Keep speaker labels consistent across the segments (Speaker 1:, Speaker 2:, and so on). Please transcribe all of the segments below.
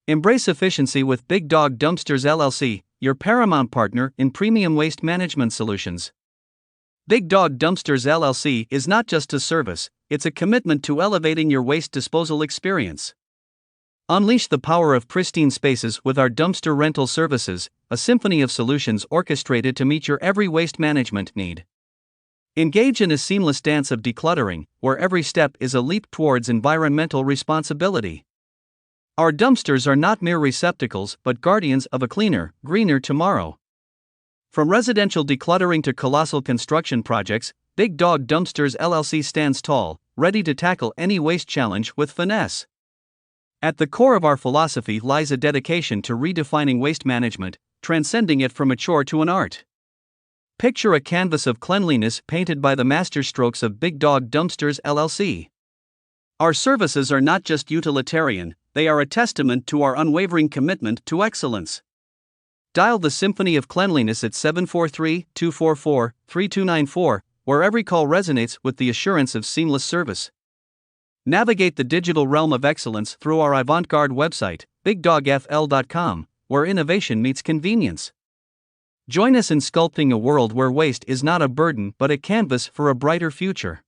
Speaker 1: Embrace efficiency with Big Dawg Dumpsters LLC, your paramount partner in premium waste management solutions. Big Dawg Dumpsters LLC is not just a service, it's a commitment to elevating your waste disposal experience. Unleash the power of pristine spaces with our dumpster rental services, a symphony of solutions orchestrated to meet your every waste management need. Engage in a seamless dance of decluttering, where every step is a leap towards environmental responsibility. Our dumpsters are not mere receptacles but guardians of a cleaner, greener tomorrow. From residential decluttering to colossal construction projects, Big Dawg Dumpsters LLC stands tall, ready to tackle any waste challenge with finesse. At the core of our philosophy lies a dedication to redefining waste management, transcending it from a chore to an art. Picture a canvas of cleanliness painted by the masterstrokes of Big Dawg Dumpsters LLC. Our services are not just utilitarian, they are a testament to our unwavering commitment to excellence. Dial the Symphony of Cleanliness at 743-244-3294, where every call resonates with the assurance of seamless service. Navigate the digital realm of excellence through our avant-garde website, bigdogfl.com, where innovation meets convenience. Join us in sculpting a world where waste is not a burden but a canvas for a brighter future.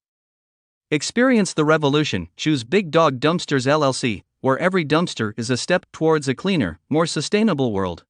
Speaker 1: Experience the revolution. Choose Big Dawg Dumpsters LLC, where every dumpster is a step towards a cleaner, more sustainable world.